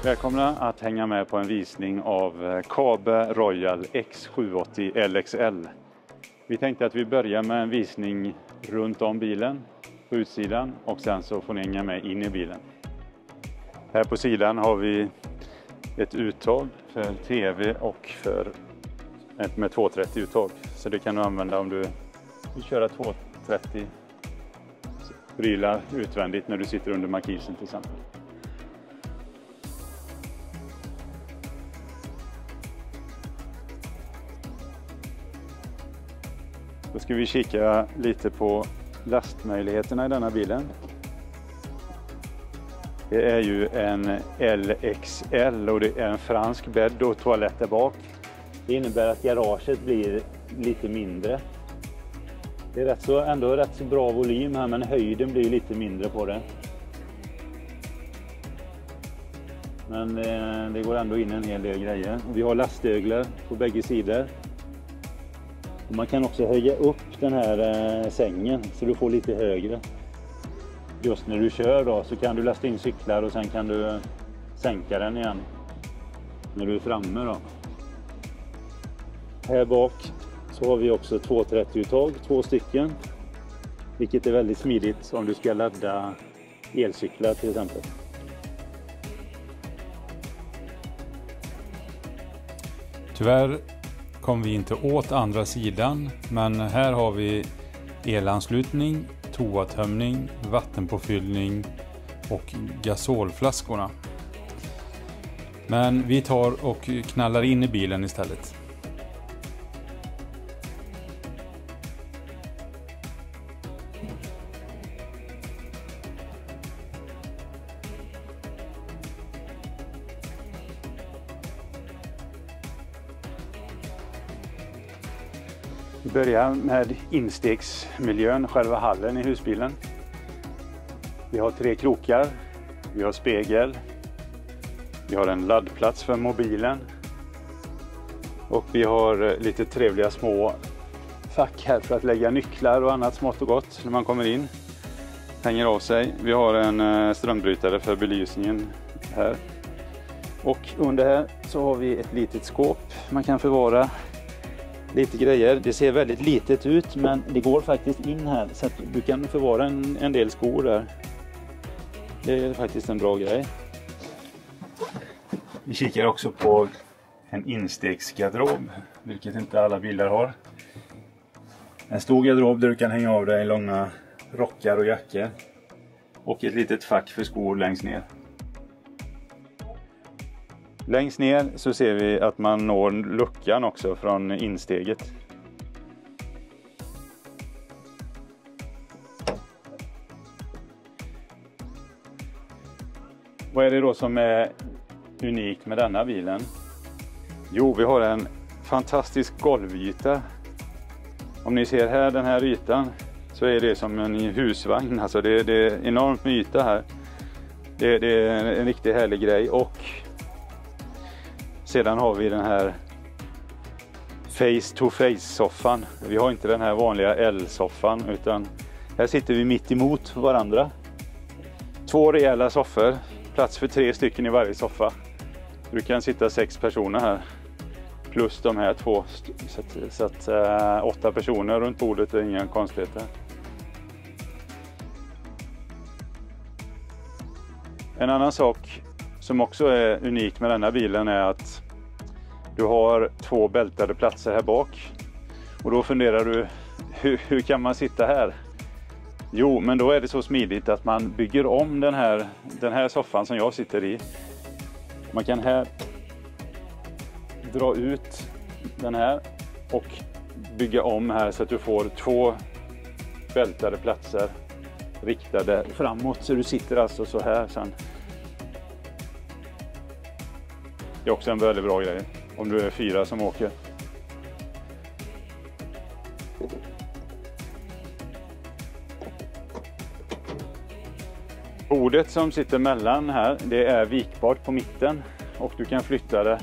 Välkomna att hänga med på en visning av Kaabe Royal X780 LXL. Vi tänkte att vi börjar med en visning runt om bilen på utsidan och sen så får ni hänga med in i bilen. Här på sidan har vi ett uttag för tv och för ett med 230 uttag. Så det kan du använda om du vill köra 230 prylar utvändigt när du sitter under markisen till exempel. Då ska vi kika lite på lastmöjligheterna i denna bilen. Det är ju en LXL och det är en fransk bädd och toalett där bak. Det innebär att garaget blir lite mindre. Det är ändå rätt så bra volym här, men höjden blir lite mindre på det. Men det går ändå in en hel del grejer. Vi har lastöglar på bägge sidor. Och man kan också höja upp den här sängen så du får lite högre. Just när du kör då så kan du lasta in cyklar och sen kan du sänka den igen när du är framme då. Här bak så har vi också 230-uttag, 2 stycken. Vilket är väldigt smidigt om du ska ladda elcyklar till exempel. Tyvärr kom vi inte åt andra sidan, men här har vi elanslutning, toatömning, vattenpåfyllning och gasolflaskorna. Men vi tar och knallar in i bilen istället. Vi börjar med instegsmiljön, själva hallen i husbilen. Vi har 3 krokar, vi har spegel, vi har en laddplats för mobilen och vi har lite trevliga små fack här för att lägga nycklar och annat smått och gott när man kommer in. Hänger av sig. Vi har en strömbrytare för belysningen här. Och under här så har vi ett litet skåp man kan förvara lite grejer. Det ser väldigt litet ut, men det går faktiskt in här så att du kan förvara en del skor där. Det är faktiskt en bra grej. Vi kikar också på en instegsgarderob, vilket inte alla bilar har. En stor garderob där du kan hänga av dig långa rockar och jackor. Och ett litet fack för skor längst ner. Längst ner så ser vi att man når luckan också från insteget. Vad är det då som är unikt med denna bilen? Jo, vi har en fantastisk golvyta. Om ni ser här, den här ytan, så är det som en husvagn. Alltså det är enormt med yta här. Det är en riktigt härlig grej. Och sedan har vi den här face-to-face-soffan. Vi har inte den här vanliga L-soffan, utan här sitter vi mitt emot varandra. 2 rejäla soffor, plats för 3 stycken i varje soffa. Du kan sitta 6 personer här, plus de här 2, så att 8 personer runt bordet är inga konstigheter. En annan sak som också är unik med denna bilen är att du har 2 bältade platser här bak. Och då funderar du, hur kan man sitta här? Jo, men då är det så smidigt att man bygger om den här soffan som jag sitter i. Man kan här dra ut den här och bygga om här så att du får 2 bältade platser riktade framåt. Så du sitter alltså så här sen. Det är också en väldigt bra grej om du är 4 som åker. Bordet som sitter mellan här, det är vikbart på mitten och du kan flytta det.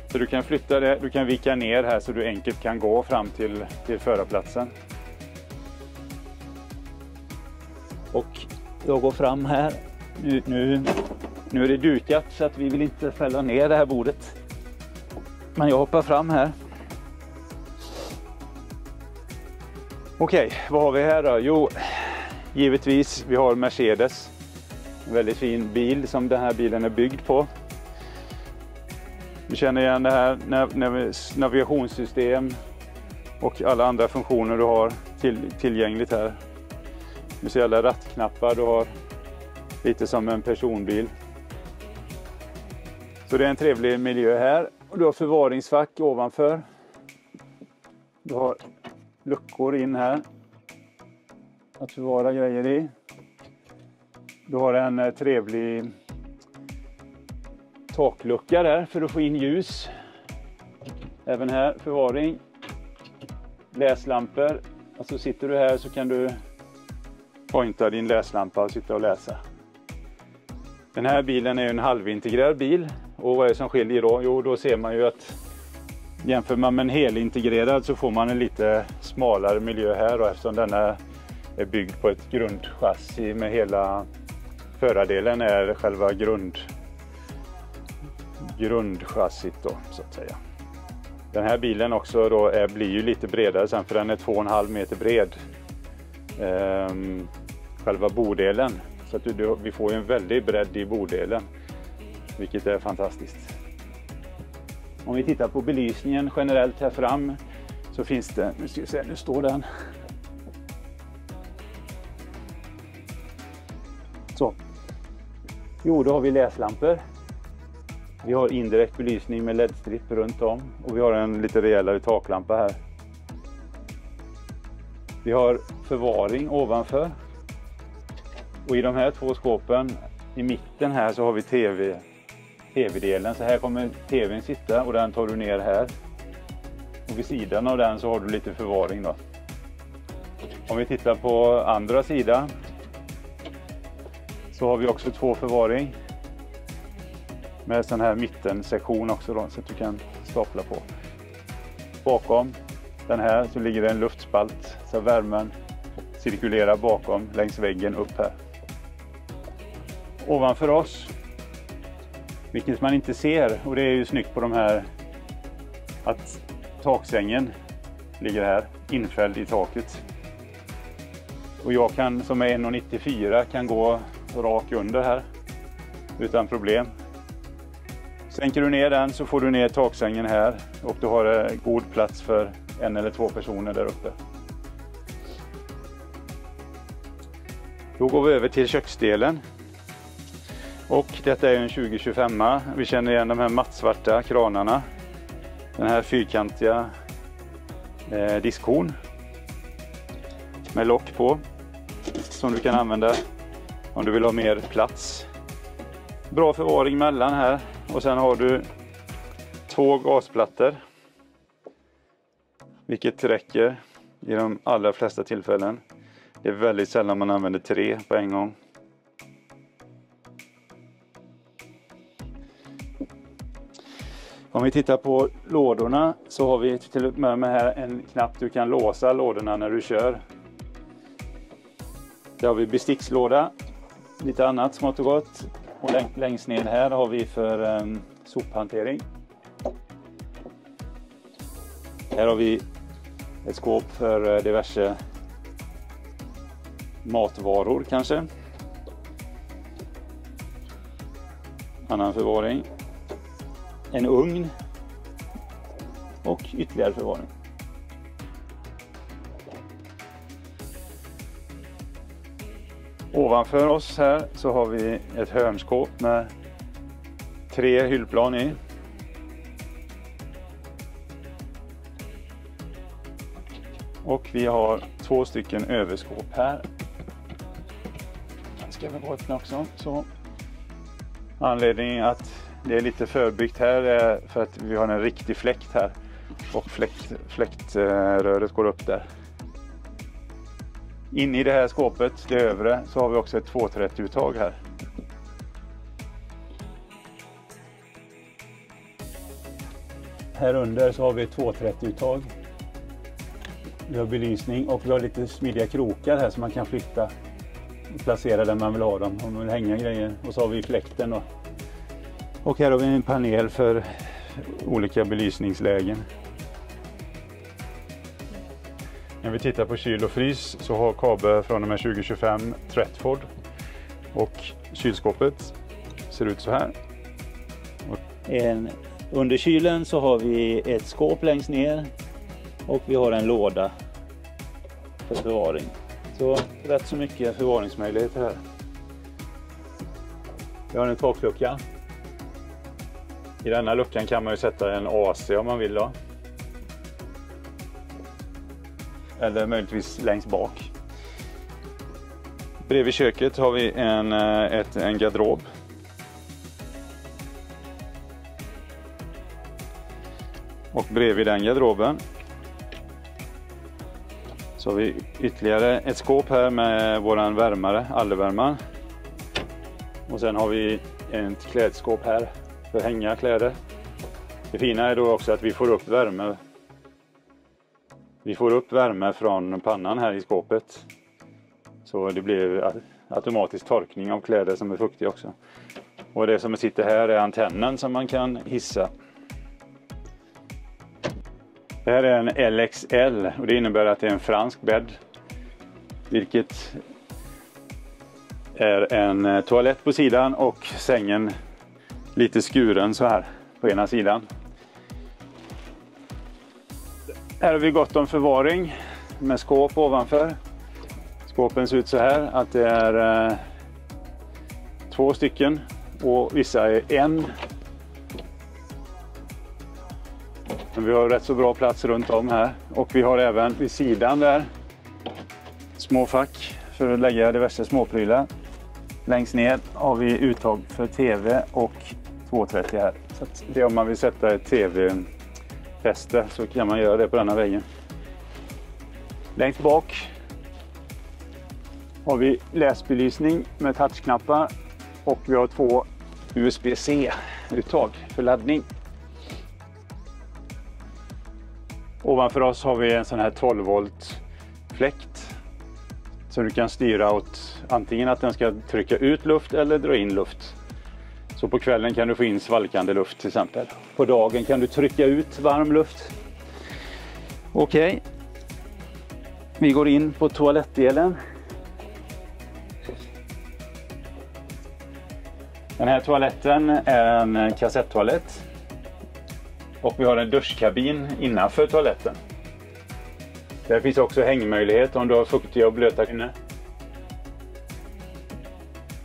Så du kan flytta det, du kan vika ner här så du enkelt kan gå fram till förarplatsen. Och jag går fram här. Nu Nu är det dukat så att vi vill inte fälla ner det här bordet. Men jag hoppar fram här. Okej, vad har vi här då? Jo, givetvis vi har Mercedes. En väldigt fin bil som den här bilen är byggd på. Vi känner igen det här navigationssystem och alla andra funktioner du har tillgängligt här. Du ser alla rattknappar du har, lite som en personbil. Så det är en trevlig miljö här. Och du har förvaringsfack ovanför. Du har luckor in här att förvara grejer i. Du har en trevlig taklucka där för att få in ljus. Även här förvaring. Läslampor. Alltså sitter du här så kan du pointa din läslampa och sitta och läsa. Den här bilen är en halvintegrerad bil. Och vad är det som skiljer då? Jo, då ser man ju att jämför man med en helintegrerad så får man en lite smalare miljö här. Och eftersom den är byggd på ett grundchassi med hela förardelen är själva grundchassit då, så att säga. Den här bilen också då blir ju lite bredare sen, för den är 2,5 meter bred. Själva bodelen. Så att vi får ju en väldig bredd i bodelen. Vilket är fantastiskt. Om vi tittar på belysningen generellt här fram så finns det, nu ska vi se, nu står den. Så. Jo, då har vi läslampor. Vi har indirekt belysning med LED-stripp runt om. Och vi har en lite rejälare taklampa här. Vi har förvaring ovanför. Och i de här två skåpen i mitten här så har vi tv-delen. Så här kommer tvn sitta och den tar du ner här. Och vid sidan av den så har du lite förvaring då. Om vi tittar på andra sidan så har vi också två förvaring. Med sån här mittensektion också då, så att du kan stapla på. Bakom den här så ligger det en luftspalt så värmen cirkulerar bakom längs väggen upp här. Ovanför oss, vilket man inte ser, och det är ju snyggt på de här, att taksängen ligger här infälld i taket. Och jag kan, som är 1,94, kan gå rak under här utan problem. Sänker du ner den så får du ner taksängen här och du har god plats för 1 eller 2 personer där uppe. Då går vi över till köksdelen. Och detta är en 2025. Vi känner igen de här mattsvarta kranarna. Den här fyrkantiga diskhon med lock på som du kan använda om du vill ha mer plats. Bra förvaring mellan här. Och sen har du 2 gasplattor. Vilket räcker i de allra flesta tillfällen. Det är väldigt sällan man använder 3 på en gång. Om vi tittar på lådorna så har vi till och med här en knapp du kan låsa lådorna när du kör. Där har vi bestickslåda, lite annat smått och gott. Och längst ner här har vi för sophantering. Här har vi ett skåp för diverse matvaror kanske. Annan förvaring. En ugn. Och ytterligare förvaring. Ovanför oss här så har vi ett hörnskåp med 3 hyllplan i. Och vi har 2 stycken överskåp här. Den ska vi gå öppna också. Så. Anledningen att det är lite förbyggt här är för att vi har en riktig fläkt här. Och fläktröret går upp där. Inne i det här skåpet, det övre, så har vi också ett 230-uttag här. Här under så har vi ett 230-uttag. Vi har belysning och vi har lite smidiga krokar här som man kan flytta och placera där man vill ha dem. Om man vill hänga grejer. Och så har vi fläkten då. Och här har vi en panel för olika belysningslägen. När vi tittar på kyl och frys så har KABE från och med 2025 Tretford. Och kylskåpet ser ut så här. Under kylen så har vi ett skåp längst ner och vi har en låda för förvaring. Så rätt så mycket förvaringsmöjligheter här. Vi har en taklucka. I denna luckan kan man ju sätta en AC om man vill då. Eller möjligtvis längst bak. Bredvid köket har vi en garderob. Och bredvid den garderoben så har vi ytterligare ett skåp här med våran värmare, allevärmare. Och sen har vi ett klädskåp här för att hänga kläder. Det fina är då också att vi får upp värme. Vi får upp värme från pannan här i skåpet. Så det blir automatisk torkning av kläder som är fuktiga också. Och det som sitter här är antennen som man kan hissa. Det här är en LXL och det innebär att det är en fransk bädd. Vilket är en toalett på sidan och sängen lite skuren så här på ena sidan. Här har vi gott om förvaring med skåp ovanför. Skåpen ser ut så här att det är 2 stycken och vissa är 1. Men vi har rätt så bra plats runt om här. Och vi har även vid sidan där små fack för att lägga diverse småprylar. Längst ner har vi uttag för TV och 230 här. Så att det om man vill sätta ett TV-fäste så kan man göra det på denna väggen. Längst bak har vi läsbelysning med touchknappar och vi har 2 USB-C-uttag för laddning. Ovanför oss har vi en sån här 12 volt fläkt så du kan styra åt antingen att den ska trycka ut luft eller dra in luft. Så på kvällen kan du få in svalkande luft till exempel. På dagen kan du trycka ut varm luft. Okej. Vi går in på toalettdelen. Den här toaletten är en kassettoalett. Och vi har en duschkabin innanför toaletten. Där finns också hängmöjlighet om du har fuktiga och blöta inne.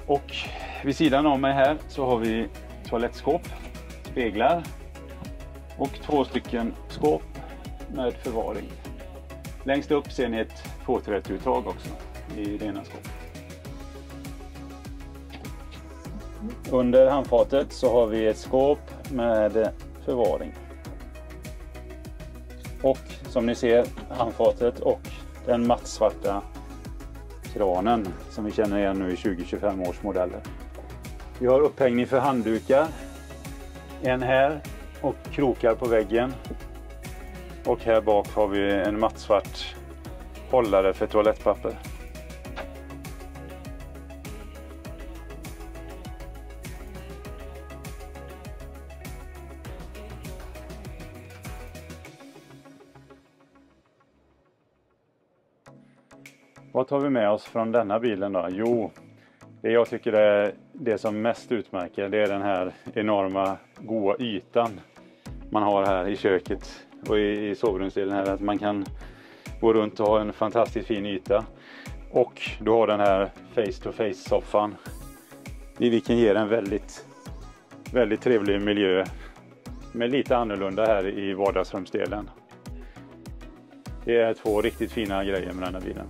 Och vid sidan av mig här så har vi toalettskåp, speglar och 2 stycken skåp med förvaring. Längst upp ser ni ett 230-uttag också i det ena skåpet. Under handfatet så har vi ett skåp med förvaring. Och som ni ser handfatet och den mattsvarta kranen som vi känner igen nu i 2025 års modeller. Vi har upphängning för handdukar. En här och krokar på väggen. Och här bak har vi en mattsvart hållare för toalettpapper. Vad tar vi med oss från denna bilen då? Jo, det jag tycker är det som mest utmärker, det är den här enorma goda ytan man har här i köket och i sovrumsdelen här. Att man kan gå runt och ha en fantastiskt fin yta. Och du har den här face-to-face-soffan, vilken ger en väldigt trevlig miljö med lite annorlunda här i vardagsrumsdelen. Det är 2 riktigt fina grejer med den här bilen.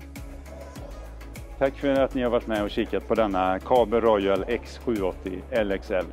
Tack för att ni har varit med och kikat på denna KABE Royal X780 LXL.